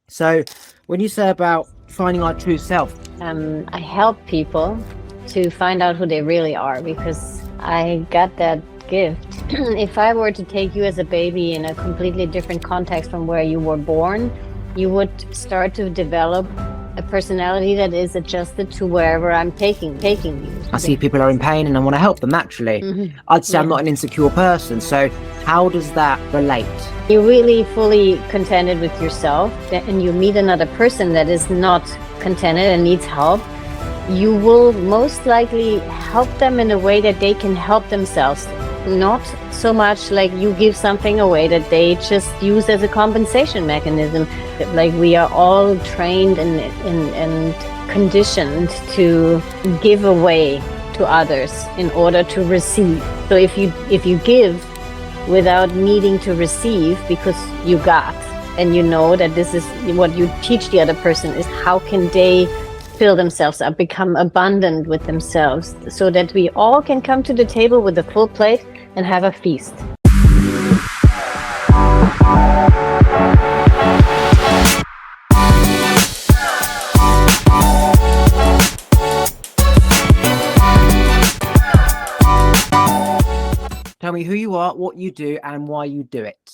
So, when you say about finding our true self, I help people to find out who they really are because I got that gift. If I were to take you as a baby in a completely different context from where you were born, you would start to develop a personality that is adjusted to wherever I'm taking you. I see people are in pain and I want to help them naturally. Mhm. I'd say I'm Yeah. not an insecure person. So, how does that relate? You're really fully contented with yourself, and you meet another person that is not contented and needs help, you will most likely help them in a way that they can help themselves. Not so much like you give something away that they just use as a compensation mechanism. Like we are all trained and conditioned to give away to others in order to receive. So if you give without needing to receive because you got, and you know that this is what you teach the other person, is how can they fill themselves up, become abundant with themselves, so that we all can come to the table with a full plate and have a feast. Tell me who you are, what you do, and why you do it.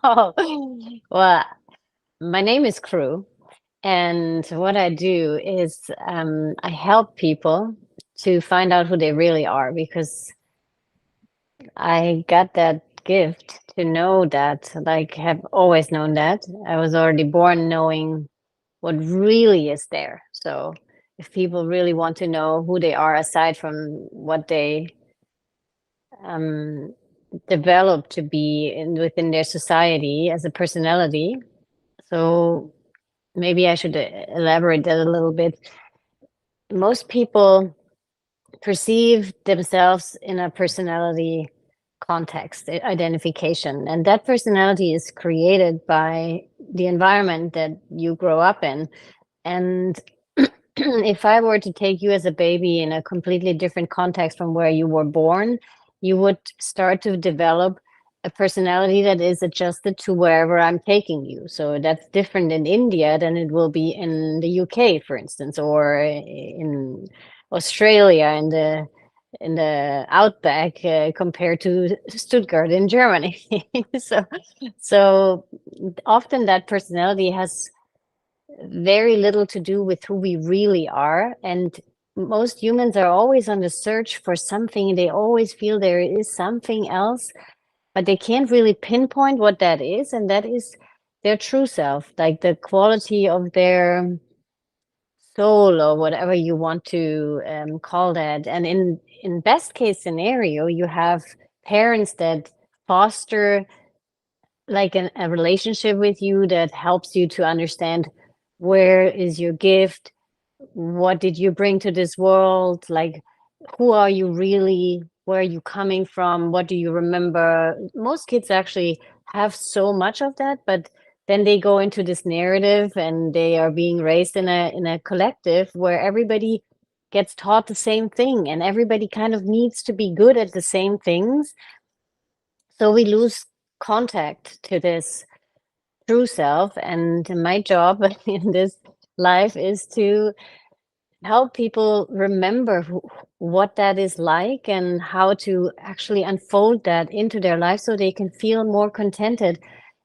Oh, well, my name is Crew, and what I do is I help people to find out who they really are because I got that gift to know that, like, have always known that. I was already born knowing what really is there. So if people really want to know who they are aside from what they um, develop to be within their society as a personality, so maybe I should elaborate that a little bit. Most people perceive themselves in a personality context, identification, and that personality is created by the environment that you grow up in. And if I were to take you as a baby in a completely different context from where you were born, you would start to develop a personality that is adjusted to wherever I'm taking you. So that's different in India than it will be in the UK, for instance, or in Australia, in the outback, compared to Stuttgart in Germany. so so often that personality has very little to do with who we really are. And most humans are always on the search for something. They always feel there is something else, but they can't really pinpoint what that is. And that is their true self, like the quality of their soul, or whatever you want to call that. And in best case scenario, you have parents that foster like a relationship with you that helps you to understand where is your gift, what did you bring to this world, like who are you really, where are you coming from, what do you remember. Most kids actually have so much of that, but then they go into this narrative and they are being raised in a collective where everybody gets taught the same thing and everybody kind of needs to be good at the same things. So we lose contact to this true self. And my job in this life is to help people remember what that is like and how to actually unfold that into their life so they can feel more contented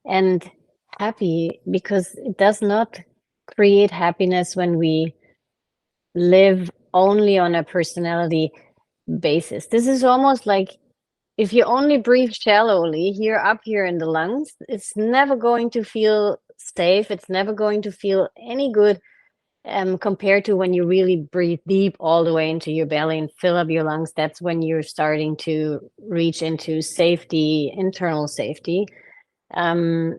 and happy, because it does not create happiness when we live only on a personality basis. This is almost like if you only breathe shallowly here up here in the lungs, it's never going to feel safe. It's never going to feel any good compared to when you really breathe deep all the way into your belly and fill up your lungs. That's when you're starting to reach into safety, internal safety, um,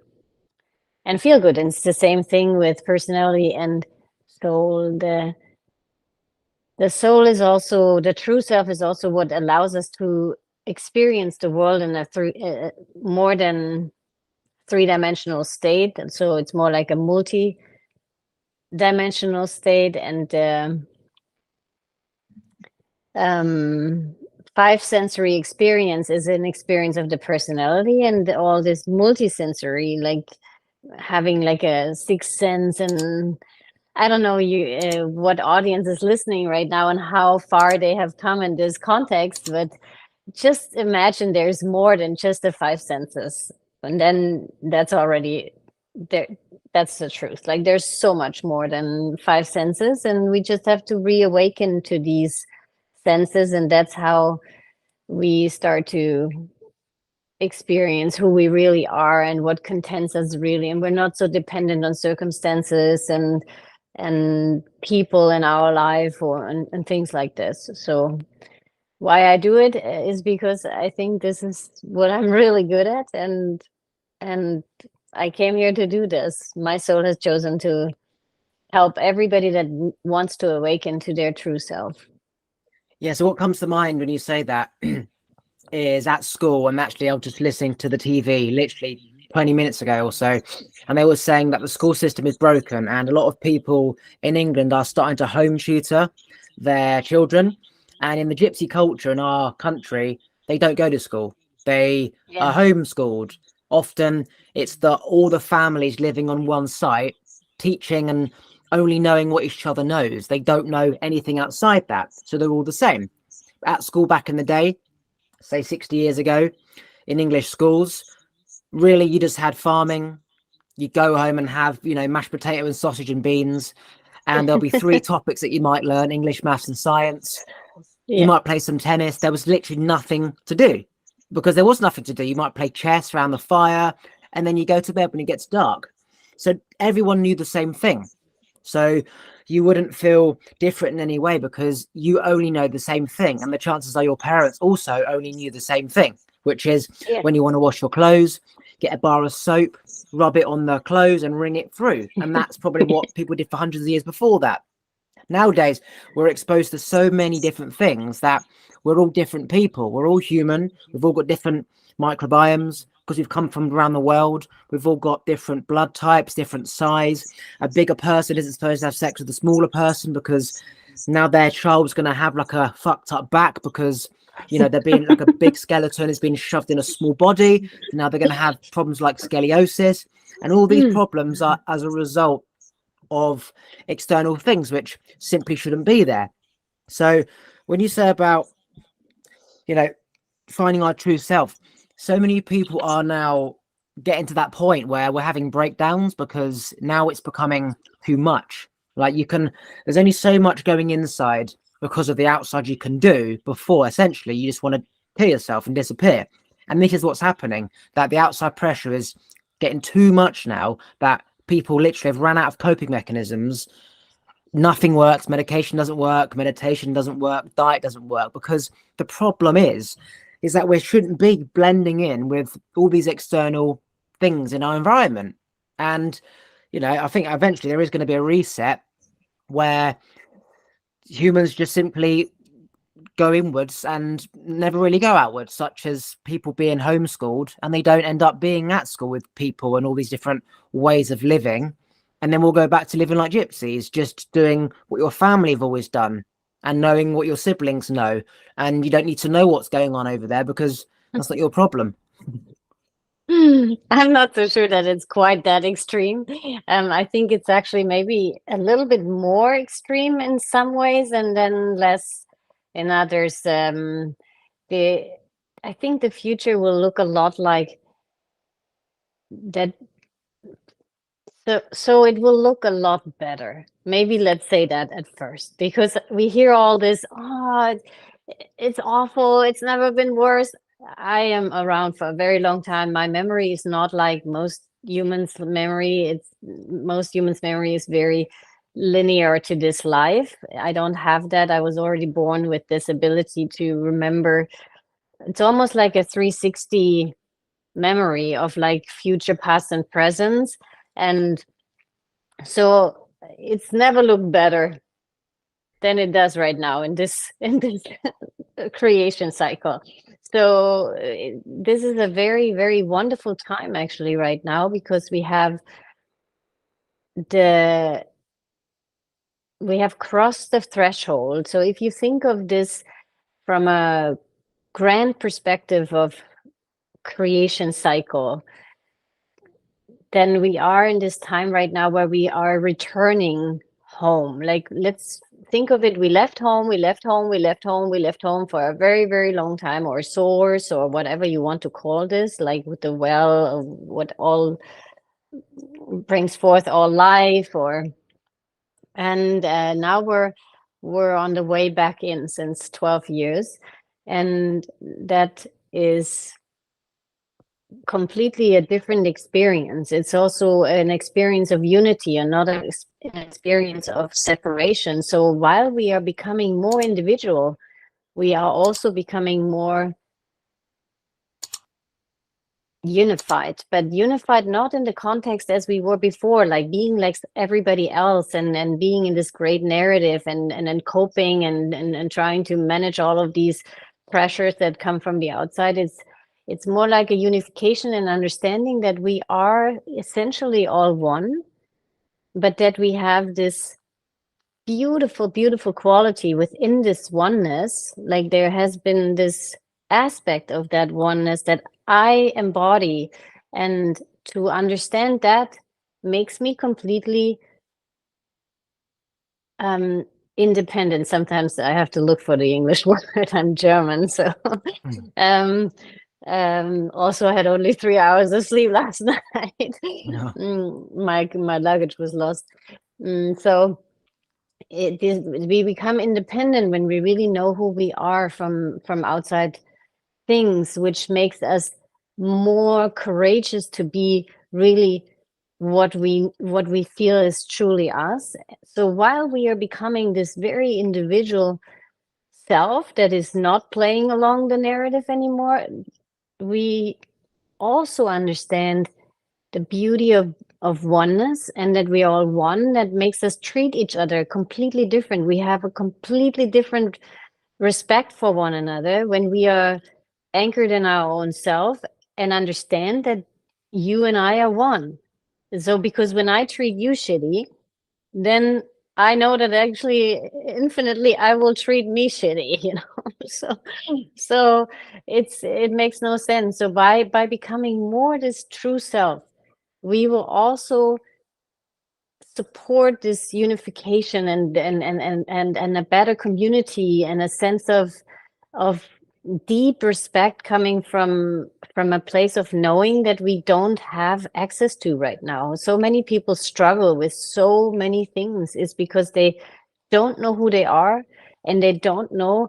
and feel good. And it's the same thing with personality and soul. The soul is also, the true self is also what allows us to experience the world in a more than three-dimensional state. And so it's more like a multi-dimensional state. And five sensory experience is an experience of the personality, and all this multisensory, like having like a sixth sense, and I don't know what audience is listening right now and how far they have come in this context, but just imagine there's more than just the five senses, and then that's already there. That's the truth. Like there's so much more than five senses, and we just have to reawaken to these senses, and that's how we start to experience who we really are and what contents us really, and we're not so dependent on circumstances and people in our life and things like this. So why I do it is because I think this is what I'm really good at, and I came here to do this. My soul has chosen to help everybody that wants to awaken to their true self. Yeah, so what comes to mind when you say that is at school, and actually I was just listening to the TV literally 20 minutes ago or so, and they were saying that the school system is broken, and a lot of people in England are starting to home tutor their children. And in the gypsy culture in our country, they don't go to school. They are homeschooled. Often it's all the families living on one site, teaching and only knowing what each other knows. They don't know anything outside that. So they're all the same. At school back in the day, say 60 years ago, in English schools, really you just had farming. You go home and have, mashed potato and sausage and beans, and there'll be three topics that you might learn: English, maths, and science. You might play some tennis. There was literally nothing to do because there was nothing to do. You might play chess around the fire, and then you go to bed when it gets dark. So everyone knew the same thing. So you wouldn't feel different in any way because you only know the same thing. And the chances are your parents also only knew the same thing, which is when you want to wash your clothes, get a bar of soap, rub it on the clothes and wring it through. And that's probably what people did for hundreds of years before that. Nowadays, we're exposed to so many different things that we're all different people. We're all human. We've all got different microbiomes because we've come from around the world. We've all got different blood types, different size. A bigger person isn't supposed to have sex with a smaller person because now their child's going to have like a fucked up back because, they're being like a big skeleton is being shoved in a small body. Now they're going to have problems like scoliosis. And all these problems are as a result of external things which simply shouldn't be there. So when you say about finding our true self, so many people are now getting to that point where we're having breakdowns because now it's becoming too much. Like there's only so much going inside because of the outside you can do before essentially you just want to kill yourself and disappear. And this is what's happening, that the outside pressure is getting too much now that people literally have run out of coping mechanisms. Nothing works. Medication doesn't work. Meditation doesn't work. Diet doesn't work because the problem is that we shouldn't be blending in with all these external things in our environment. And, I think eventually there is going to be a reset where humans just simply go inwards and never really go outwards, such as people being homeschooled and they don't end up being at school with people and all these different ways of living. And then we'll go back to living like gypsies, just doing what your family have always done and knowing what your siblings know. And you don't need to know what's going on over there because that's not your problem. I'm not so sure that it's quite that extreme. I think it's actually maybe a little bit more extreme in some ways and then less in others. I think the future will look a lot like that. So it will look a lot better. Maybe let's say that at first, because we hear all this, it's awful, it's never been worse. I am around for a very long time. My memory is not like most humans' memory. Most humans' memory is very linear to this life. I don't have that. I was already born with this ability to remember. It's almost like a 360 memory of like future, past, and present. And so it's never looked better than it does right now in this creation cycle. So this is a very, very wonderful time actually right now because we have crossed the threshold. So if you think of this from a grand perspective of creation cycle, then we are in this time right now where we are returning home. Like, let's think of it. We left home, we left home, we left home, we left home for a very, very long time, or source, or whatever you want to call this, like with the well of what all brings forth all life, or and now we're on the way back in since 12 years, and that is completely a different experience. It's also an experience of unity and not an experience of separation. So while we are becoming more individual, we are also becoming more unified, but unified not in the context as we were before, like being like everybody else, and being in this great narrative, and coping, and trying to manage all of these pressures that come from the outside. It's more like a unification and understanding that we are essentially all one, but that we have this beautiful, beautiful quality within this oneness. Like, there has been this aspect of that oneness that I embody, and to understand that makes me completely independent. Sometimes I have to look for the English word. I'm German, so also I had only 3 hours of sleep last night. No. My luggage was lost. So we become independent when we really know who we are from outside things, which makes us more courageous to be really what we feel is truly us. So while we are becoming this very individual self that is not playing along the narrative anymore, we also understand the beauty of oneness, and that we are all one. That makes us treat each other completely different. We have a completely different respect for one another when we are anchored in our own self and understand that you and I are one. So because when I treat you shitty, then I know that actually infinitely I will treat me shitty, you know. So it makes no sense. So by becoming more this true self, we will also support this unification, and a better community, and a sense of deep respect coming from a place of knowing that we don't have access to right now. So many people struggle with so many things is because they don't know who they are, and they don't know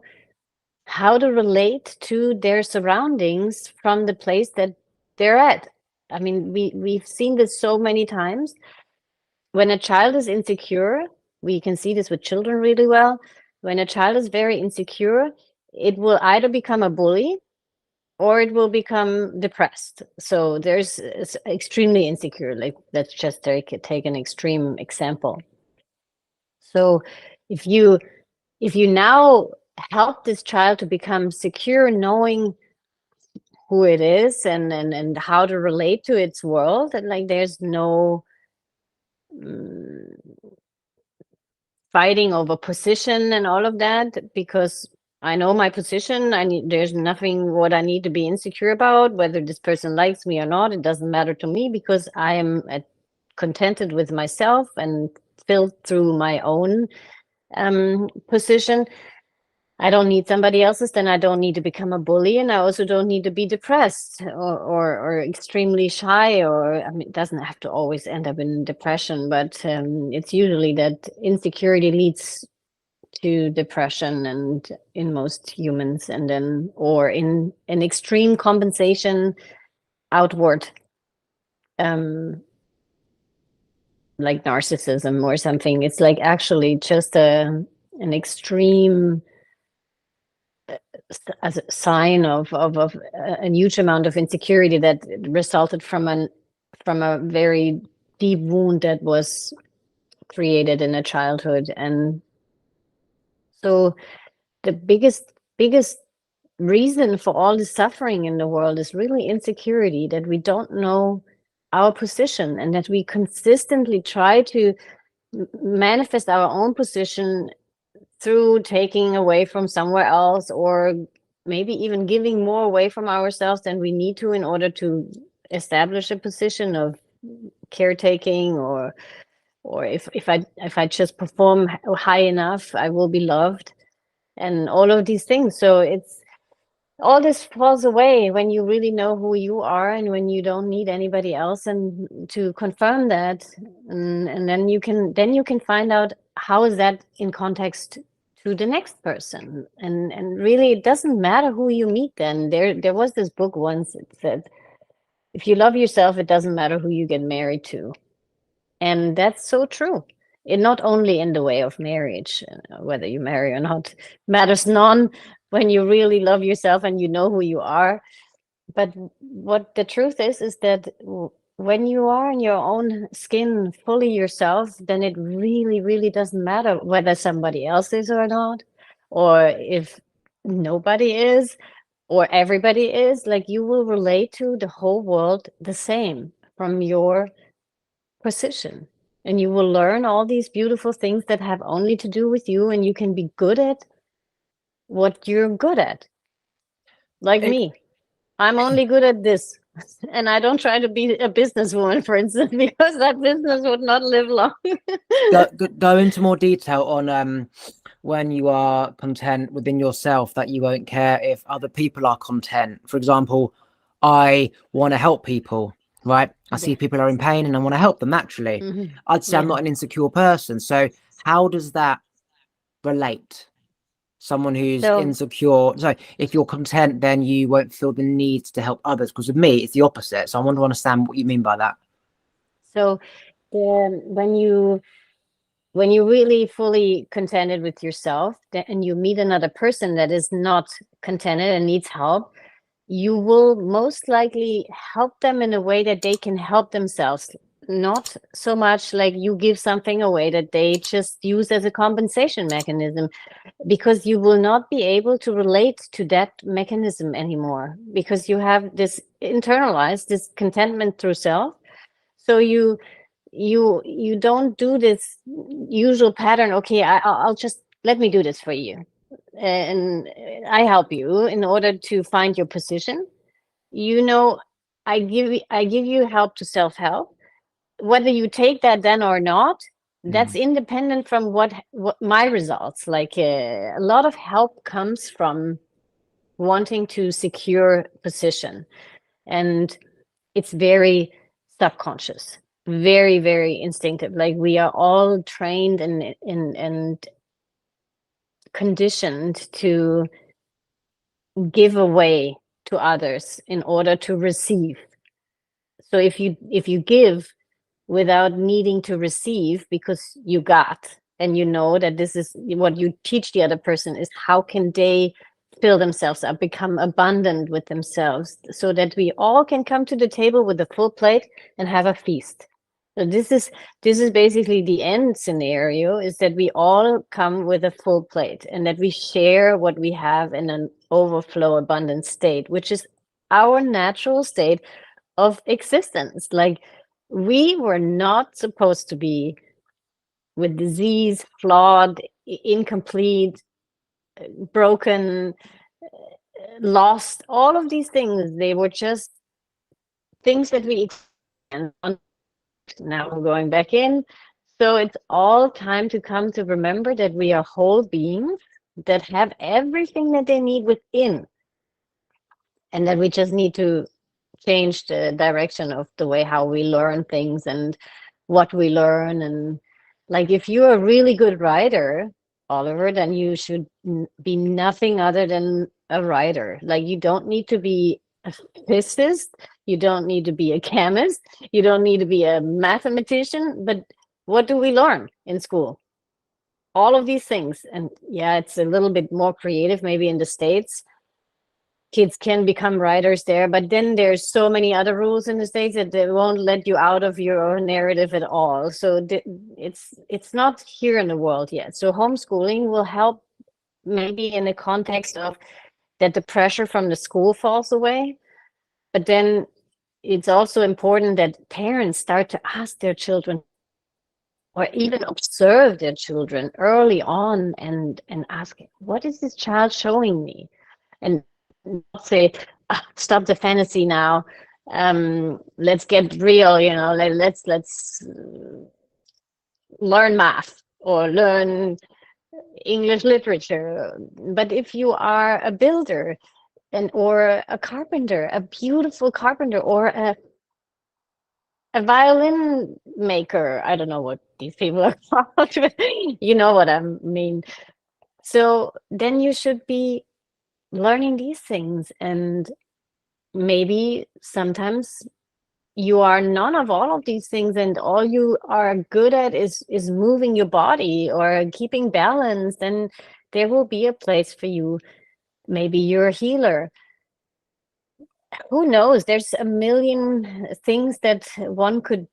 how to relate to their surroundings from the place that they're at. I mean, we've seen this so many times. When a child is insecure, we can see this with children really well. When a child is very insecure, it will either become a bully or it will become depressed. So there's extremely insecure. Like, let's just take an extreme example. So if you now help this child to become secure, knowing who it is, and how to relate to its world, and like there's no fighting over position and all of that, because I know my position. There's nothing what I need to be insecure about, whether this person likes me or not. It doesn't matter to me, because I am contented with myself and filled through my own position. I don't need somebody else's. Then I don't need to become a bully, and I also don't need to be depressed, or extremely shy, or I mean, it doesn't have to always end up in depression, but it's usually that insecurity leads to depression, and in most humans, and then or in an extreme compensation outward, like narcissism or something. It's like actually just an extreme as a sign of a huge amount of insecurity that resulted from a very deep wound that was created in a childhood. And so the biggest reason for all the suffering in the world is really insecurity, that we don't know our position, and that we consistently try to manifest our own position through taking away from somewhere else, or maybe even giving more away from ourselves than we need to in order to establish a position of caretaking, or if I just perform high enough, I will be loved, and all of these things. So it's all this falls away when you really know who you are, and when you don't need anybody else and to confirm that, and then you can find out how is that in context to the next person. And really, it doesn't matter who you meet. Then there was this book once, it said, if you love yourself, it doesn't matter who you get married to. And that's so true. It not only in the way of marriage, whether you marry or not matters none when you really love yourself and you know who you are. But what the truth is that when you are in your own skin, fully yourself, then it really, really doesn't matter whether somebody else is or not, or if nobody is, or everybody is. Like, you will relate to the whole world the same from your position. And you will learn all these beautiful things that have only to do with you, and you can be good at what you're good at. Like It, me, I'm only good at this. And I don't try to be a businesswoman, for instance, because that business would not live long. go into more detail on when you are content within yourself, that you won't care if other people are content. For example, I want to help people, right? I see Yeah. people are in pain and I want to help them naturally. Mhm. I'd say I'm Yeah. not an insecure person. So how does that relate? Someone who's So, insecure. So if you're content, then you won't feel the need to help others. Because with me, it's the opposite. So I want to understand what you mean by that. so when you really fully contented with yourself, and you meet another person that is not contented and needs help, you will most likely help them in a way that they can help themselves. Not so much like you give something away that they just use as a compensation mechanism, because you will not be able to relate to that mechanism anymore, because you have this internalized this contentment through self. So you don't do this usual pattern. Okay, I'll just, let me do this for you, and I help you in order to find your position. You know, I give you help to self-help. Whether you take that then or not, that's Mm. independent from what my results. Like, a lot of help comes from wanting to secure position, and it's very subconscious, very, very instinctive. Like, we are all trained and conditioned to give away to others in order to receive. So if you give without needing to receive, because you got, and you know that this is what you teach the other person, is how can they fill themselves up, become abundant with themselves, so that we all can come to the table with a full plate and have a feast. So this is basically the end scenario, is that we all come with a full plate, and that we share what we have in an overflow abundant state, which is our natural state of existence. Like, we were not supposed to be with disease, flawed, incomplete, broken, lost. All of these things, they were just things that we experienced. Now we're going back in. So it's all time to come to remember that we are whole beings that have everything that they need within, and that we just need to change the direction of the way how we learn things and what we learn. And like, if you're a really good writer, Oliver, then you should be nothing other than a writer. Like, you don't need to be a physicist, you don't need to be a chemist, you don't need to be a mathematician. But what do we learn in school? All of these things. And yeah, it's a little bit more creative maybe in the States. Kids can become writers there, but then there's so many other rules in the States that they won't let you out of your narrative at all. So it's not here in the world yet. So homeschooling will help, maybe in the context of that the pressure from the school falls away. But then it's also important that parents start to ask their children, or even observe their children early on, and ask, what is this child showing me? And not say, "Ah, stop the fantasy now. let's get real, let's learn math or learn English literature. But if you are a builder or a carpenter, a beautiful carpenter, or a violin maker, I don't know what these people are called, but you know what I mean. So then you should be learning these things, and maybe sometimes you are none of all of these things, and all you are good at is moving your body or keeping balance. Then there will be a place for you. Maybe you're a healer. Who knows? There's a million things that one could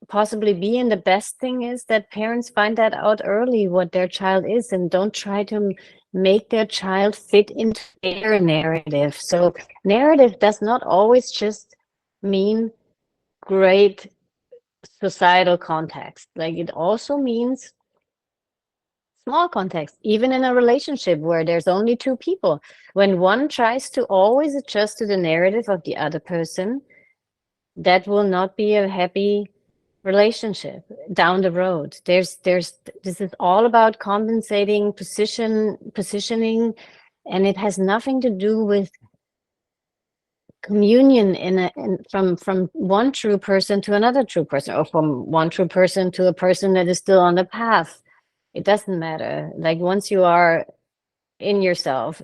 possibly be, and the best thing is that parents find that out early, what their child is, and don't try to make their child fit into their narrative. So narrative does not always just mean great societal context. Like, it also means small context, even in a relationship where there's only two people. When one tries to always adjust to the narrative of the other person, that will not be a happy relationship down the road. This is all about compensating, positioning, and it has nothing to do with communion from one true person to another true person, or from one true person to a person that is still on the path. It doesn't matter. Like, once you are in yourself,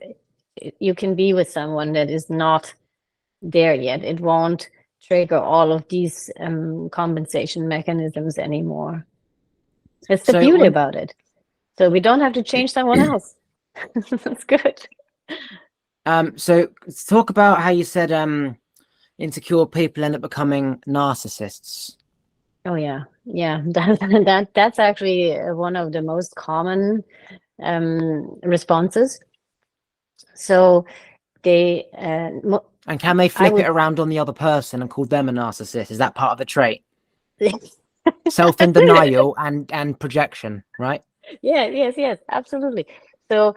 you can be with someone that is not there yet. It won't trigger all of these compensation mechanisms anymore. It's the So beauty when about it. So we don't have to change someone else. That's good. so talk about how you said insecure people end up becoming narcissists. Oh yeah, yeah. That's actually one of the most common responses. So they, And can they I flip it would. around on the other person and call them a narcissist? Is that part of the trait? Self in denial and projection, right? Yeah, yes, absolutely. So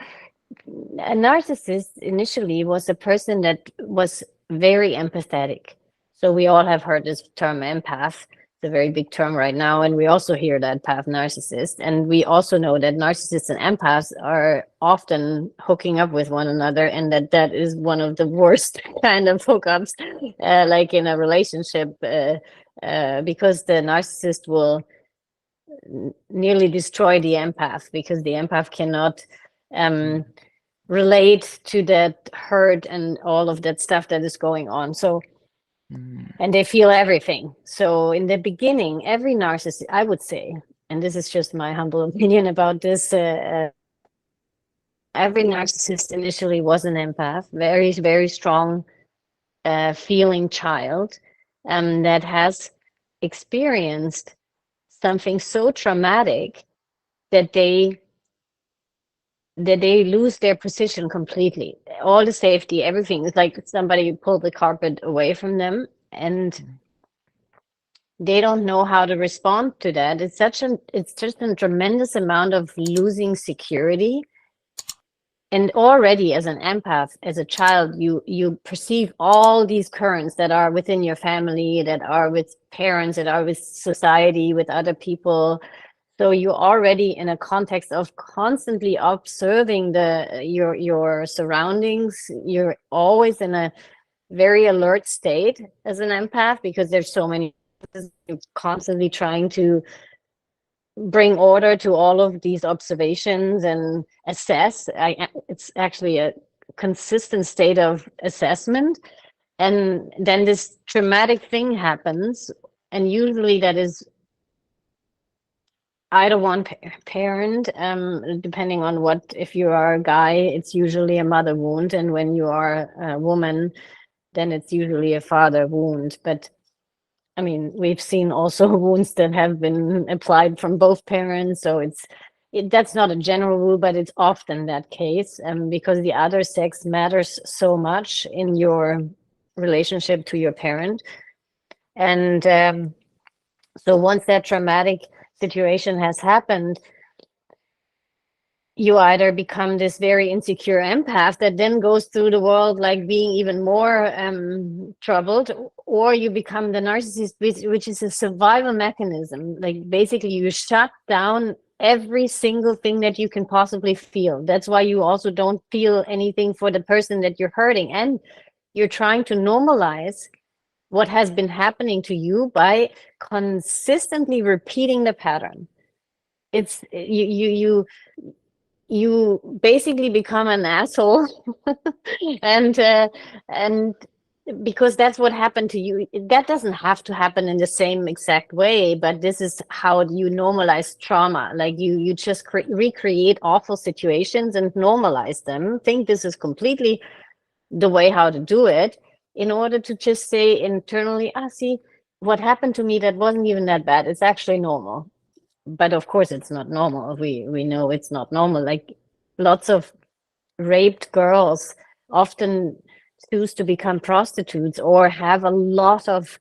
a narcissist initially was a person that was very empathetic. So we all have heard this term empath. It's a very big term right now. And we also hear that path narcissist. And we also know that narcissists and empaths are often hooking up with one another, and that is one of the worst kind of hookups, like in a relationship, because the narcissist will nearly destroy the empath, because the empath cannot relate to that hurt and all of that stuff that is going on. So, and they feel everything. So in the beginning, every narcissist, I would say, and this is just my humble opinion about this, every narcissist initially was an empath, very, very strong feeling child, that has experienced something so traumatic that they lose their position completely. All the safety, everything. It's like somebody pulled the carpet away from them, and they don't know how to respond to that. It's just a tremendous amount of losing security. And already as an empath, as a child, you perceive all these currents that are within your family, that are with parents, that are with society, with other people. So you're already in a context of constantly observing your surroundings. You're always in a very alert state as an empath, because there's so many, you're constantly trying to bring order to all of these observations and assess. It's actually a consistent state of assessment. And then this traumatic thing happens, and usually that is either one parent, depending on what. If you are a guy, it's usually a mother wound, and when you are a woman, then it's usually a father wound. But I mean, we've seen also wounds that have been applied from both parents, so that's not a general rule, but it's often that case, because the other sex matters so much in your relationship to your parent. And so once that traumatic situation has happened, you either become this very insecure empath that then goes through the world like being even more troubled, or you become the narcissist, which is a survival mechanism. Like basically you shut down every single thing that you can possibly feel. That's why you also don't feel anything for the person that you're hurting, and you're trying to normalize what has been happening to you by consistently repeating the pattern. It's you basically become an asshole and because that's what happened to you. That doesn't have to happen in the same exact way, but this is how you normalize trauma. Like you just recreate awful situations and normalize them, think this is completely the way how to do it, in order to just say internally, see what happened to me, that wasn't even that bad, it's actually normal. But of course it's not normal. We know it's not normal. Like lots of raped girls often choose to become prostitutes or have a lot of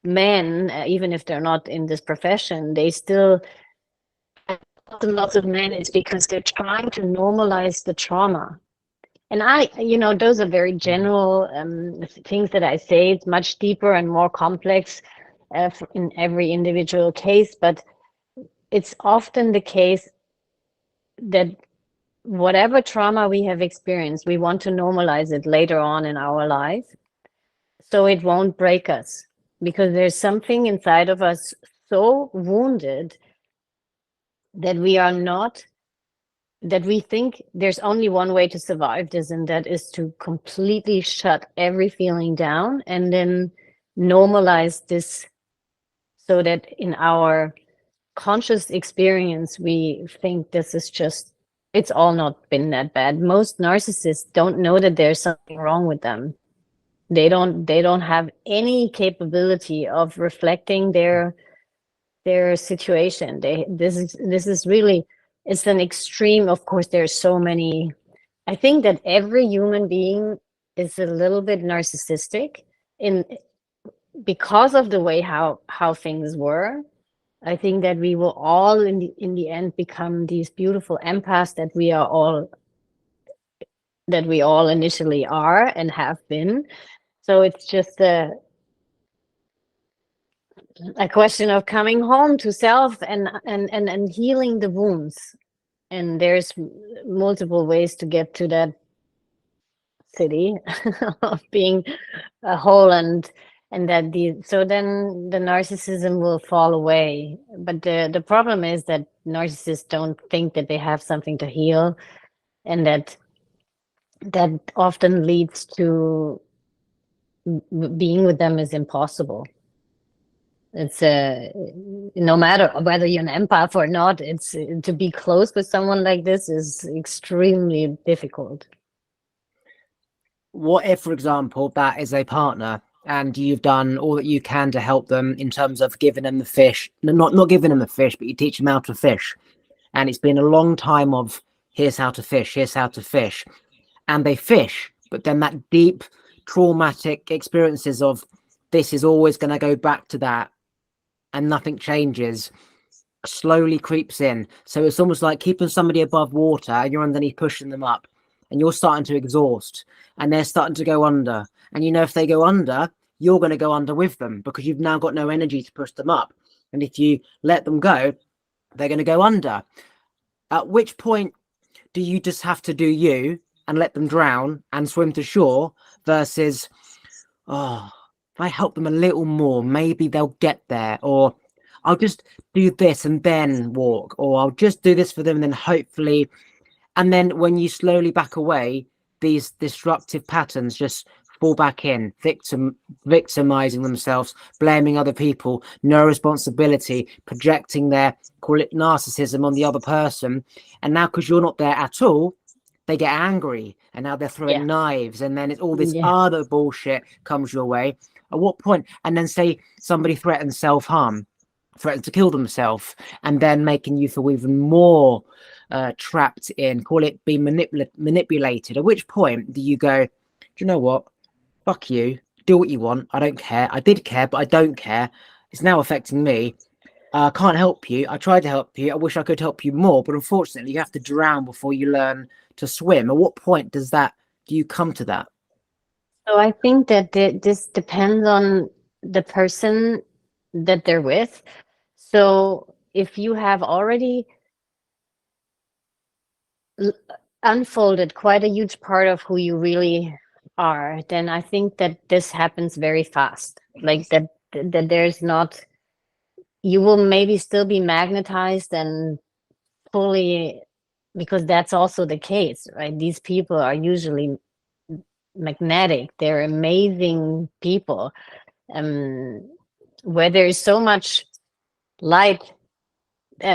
men, even if they're not in this profession, they still have lots of men. It's because they're trying to normalize the trauma. And those are very general things that I say. It's much deeper and more complex in every individual case, but it's often the case that whatever trauma we have experienced, we want to normalize it later on in our life so it won't break us, because there's something inside of us so wounded that we think there's only one way to survive this, and that is to completely shut every feeling down and then normalize this, so that in our conscious experience we think this is just, it's all not been that bad. Most narcissists don't know that there's something wrong with them. They don't have any capability of reflecting their situation. This is really, it's an extreme. Of course there's so many. I think that every human being is a little bit narcissistic in because of the way how things were. I think that we will all in the end become these beautiful empaths that we all initially are and have been. So it's just a question of coming home to self and healing the wounds. And there's multiple ways to get to that city of being a whole, and that so then the narcissism will fall away. But the problem is that narcissists don't think that they have something to heal, and that often leads to being with them is impossible. It's no matter whether you're an empath or not, it's to be close with someone like this is extremely difficult. What if, for example, that is a partner and you've done all that you can to help them in terms of giving them the fish, not giving them the fish, but you teach them how to fish, and it's been a long time of here's how to fish, and they fish, but then that deep traumatic experiences of this is always going to go back to that and nothing changes slowly creeps in. So it's almost like keeping somebody above water and you're underneath pushing them up, and you're starting to exhaust and they're starting to go under. And if they go under, you're going to go under with them because you've now got no energy to push them up. And if you let them go, they're going to go under. At which point do you just have to do you and let them drown and swim to shore versus, if I help them a little more, maybe they'll get there, or I'll just do this and then walk, or I'll just do this for them and then hopefully. And then when you slowly back away, these destructive patterns just fall back in, victimizing themselves, blaming other people, no responsibility, projecting their, call it narcissism, on the other person. And now because you're not there at all, they get angry, and now they're throwing knives, and then it's all this other bullshit comes your way. At what point? And then say somebody threatens self-harm, threatens to kill themselves, and then making you feel even more trapped in, call it being manipulated. At which point do you go, do you know what? Fuck you. Do what you want. I don't care. I did care, but I don't care. It's now affecting me. I can't help you. I tried to help you. I wish I could help you more, but unfortunately, you have to drown before you learn to swim. At what point do you come to that? So I think that this depends on the person that they're with. So if you have already unfolded quite a huge part of who you really are, then I think that this happens very fast. Like that there's not, you will maybe still be magnetized and fully, because that's also the case, right? These people are usually magnetic. They're amazing people. Where there's so much light,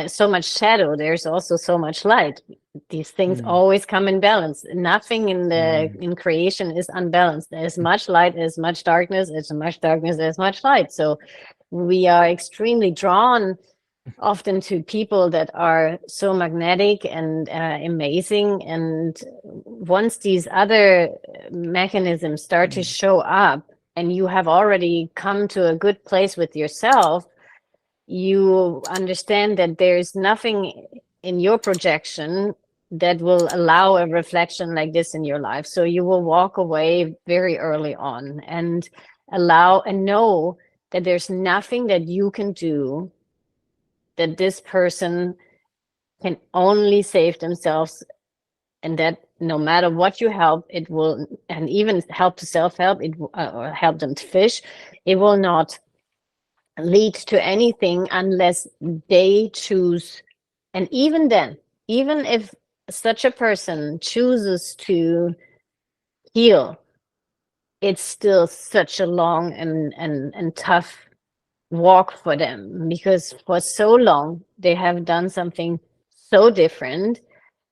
so much shadow, there's also so much light. These things always come in balance. Nothing in creation is unbalanced. There's much light, there's much darkness, there's much darkness, there's much light. So we are extremely drawn often to people that are so magnetic and amazing. And once these other mechanisms start to show up, and you have already come to a good place with yourself, you understand that there's nothing in your projection that will allow a reflection like this in your life. So you will walk away very early on and allow and know that there's nothing that you can do, that this person can only save themselves, and that no matter what you help, it will, and even help to self-help, it or help them to fish, it will not lead to anything unless they choose. And even then, even if such a person chooses to heal, it's still such a long and tough walk for them, because for so long they have done something so different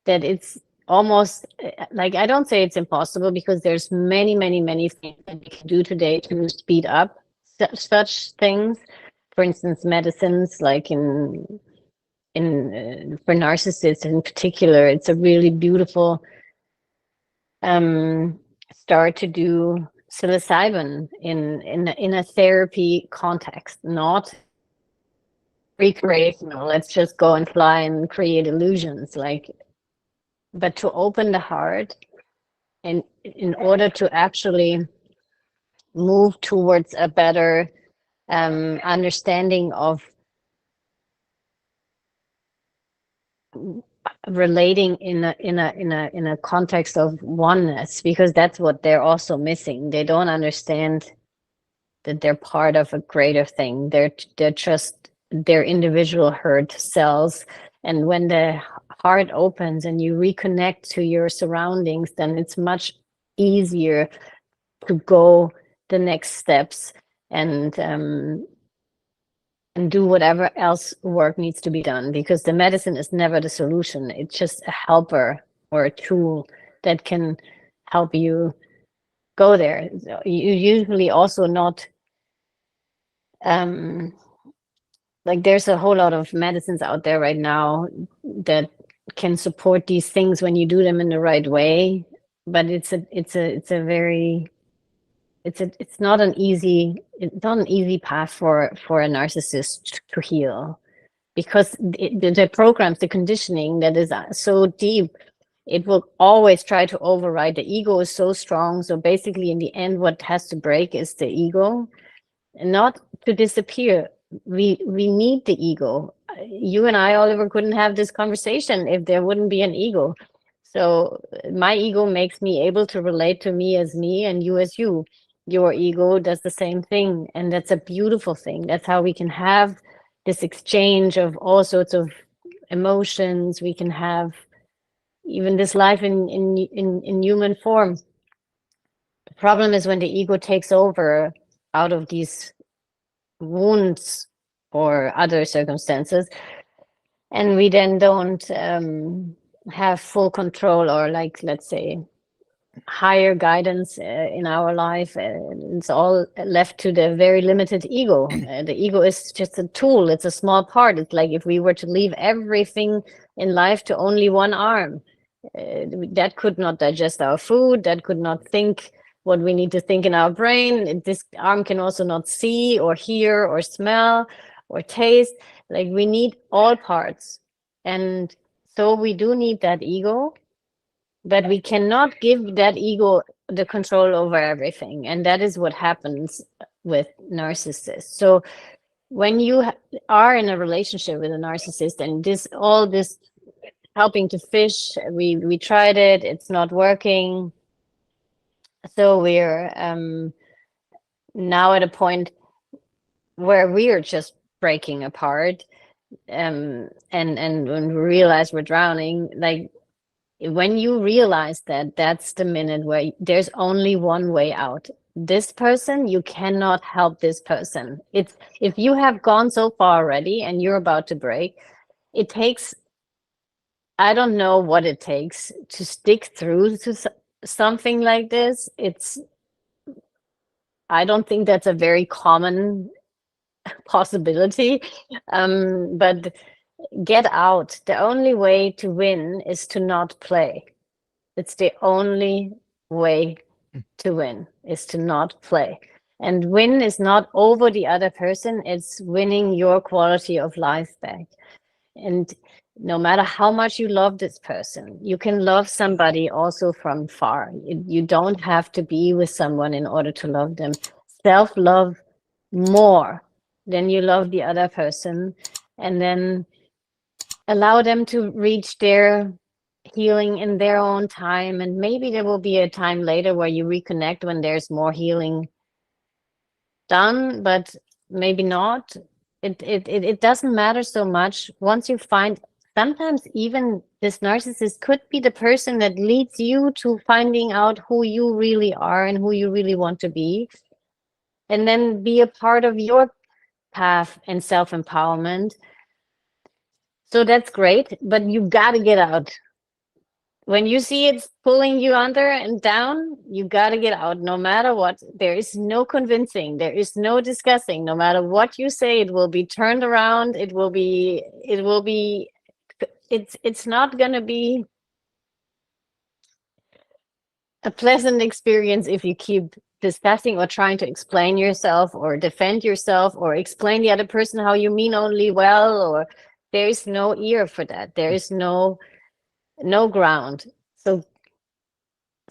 that it's almost like, I don't say it's impossible, because there's many things that we can do today to speed up such things. For instance, medicines, like in for narcissists in particular, it's a really beautiful start to do psilocybin in a therapy context, not recreational. Let's just go and fly and create illusions, like, but to open the heart, and in order to actually move towards a better understanding of relating in a context of oneness, because that's what they're also missing. They don't understand that they're part of a greater thing. They're just their individual hurt cells. And when the heart opens and you reconnect to your surroundings, then it's much easier to go the next steps and do whatever else work needs to be done, because the medicine is never the solution. It's just a helper or a tool that can help you go there. You usually also not like, there's a whole lot of medicines out there right now that can support these things when you do them in the right way, but it's not an easy path for a narcissist to heal, because the programs, the conditioning that is so deep, it will always try to override. The ego is so strong. So basically, in the end, what has to break is the ego, and not to disappear. We need the ego. You and I, Oliver, couldn't have this conversation if there wouldn't be an ego. So my ego makes me able to relate to me as me and you as you. Your ego does the same thing, and that's a beautiful thing. That's how we can have this exchange of all sorts of emotions. We can have even this life in human form. The problem is when the ego takes over out of these wounds or other circumstances, and we then don't have full control, or, like, let's say, higher guidance in our life. It's all left to the very limited ego. The ego is just a tool. It's a small part. It's like if we were to leave everything in life to only one arm, that could not digest our food, that could not think what we need to think in our brain. This arm can also not see or hear or smell or taste. Like we need all parts. And so we do need that ego, but we cannot give that ego the control over everything. And that is what happens with narcissists. So when you are in a relationship with a narcissist, and this helping to fish, we tried it, it's not working. So we're now at a point where we are just breaking apart, and when we realize we're drowning, like when you realize that, that's the minute where there's only one way out. This person, you cannot help this person. It's, if you have gone so far already and you're about to break, it takes, I don't know what it takes to stick through to something like this. I don't think that's a very common possibility. But get out. The only way to win is to not play. It's the only way to win, is to not play. And win is not over the other person, it's winning your quality of life back. And no matter how much you love this person, you can love somebody also from far. You don't have to be with someone in order to love them. Self-love more than you love the other person, and then allow them to reach their healing in their own time. And maybe there will be a time later where you reconnect when there's more healing done, but maybe not. It doesn't matter so much. Once you find, sometimes even this narcissist could be the person that leads you to finding out who you really are and who you really want to be, and then be a part of your path and self-empowerment. So that's great, but you got to get out. When you see it's pulling you under and down, you got to get out no matter what. There is no convincing, there is no discussing. No matter what you say, it will be turned around. It's not going to be a pleasant experience if you keep discussing or trying to explain yourself or defend yourself or explain the other person how you mean only well, or there is no ear for that. There is no ground. So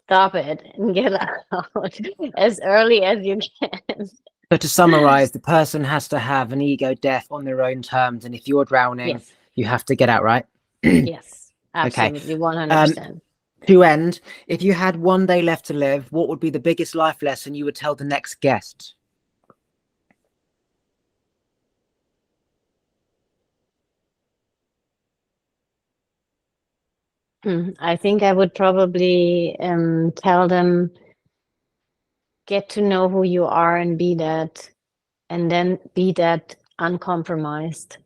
stop it and get out as early as you can. So to summarize, the person has to have an ego death on their own terms, and if you're drowning, Yes. you have to get out, right? Yes, Okay. absolutely, 100%. To end, if you had one day left to live, what would be the biggest life lesson you would tell the next guest? I think I would probably tell them, get to know who you are and be that, and then be that uncompromised.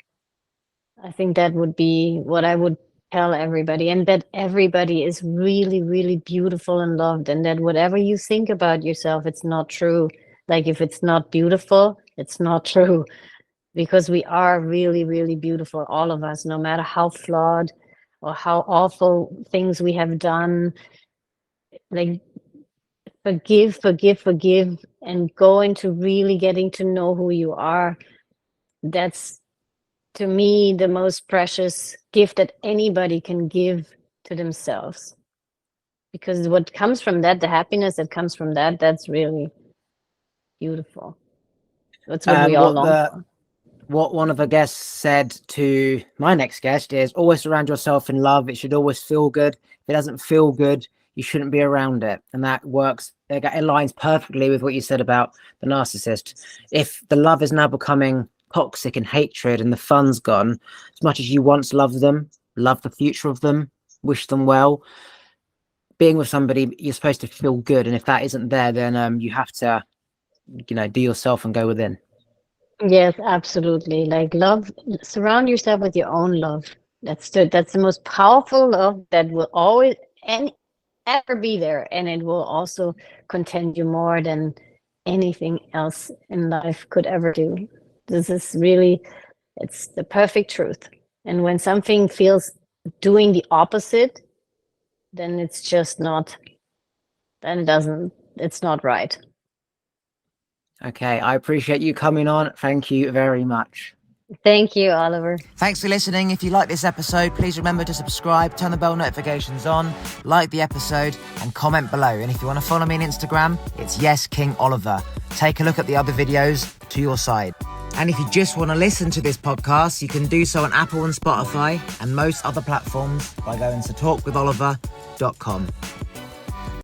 I think that would be what I would tell everybody, and that everybody is really, really beautiful and loved, and that whatever you think about yourself, it's not true. Like if it's not beautiful, it's not true, because we are really, really beautiful, all of us, no matter how flawed or how awful things we have done. Like forgive, forgive, forgive, and go into really getting to know who you are. That's, to me, the most precious gift that anybody can give to themselves. Because what comes from that, the happiness that comes from that, that's really beautiful. That's what we all long for. What one of the guests said to my next guest is, always surround yourself in love. It should always feel good. If it doesn't feel good, you shouldn't be around it. And that works. It aligns perfectly with what you said about the narcissist. If the love is now becoming toxic and hatred and the fun's gone, as much as you once loved them, love the future of them, wish them well, being with somebody, you're supposed to feel good. And if that isn't there, then you have to, do yourself and go within. Yes, absolutely. Like love, surround yourself with your own love. That's the most powerful love that will always and ever be there, and it will also content you more than anything else in life could ever do. This is really, it's the perfect truth. And when something feels doing the opposite, then it's just not, then it's not right. Okay, I appreciate you coming on. Thank you very much. Thank you, Oliver. Thanks for listening. If you like this episode, please remember to subscribe, turn the bell notifications on, like the episode, and comment below. And if you want to follow me on Instagram, it's YesKingOliver. Take a look at the other videos to your side. And if you just want to listen to this podcast, you can do so on Apple and Spotify and most other platforms by going to talkwitholiver.com.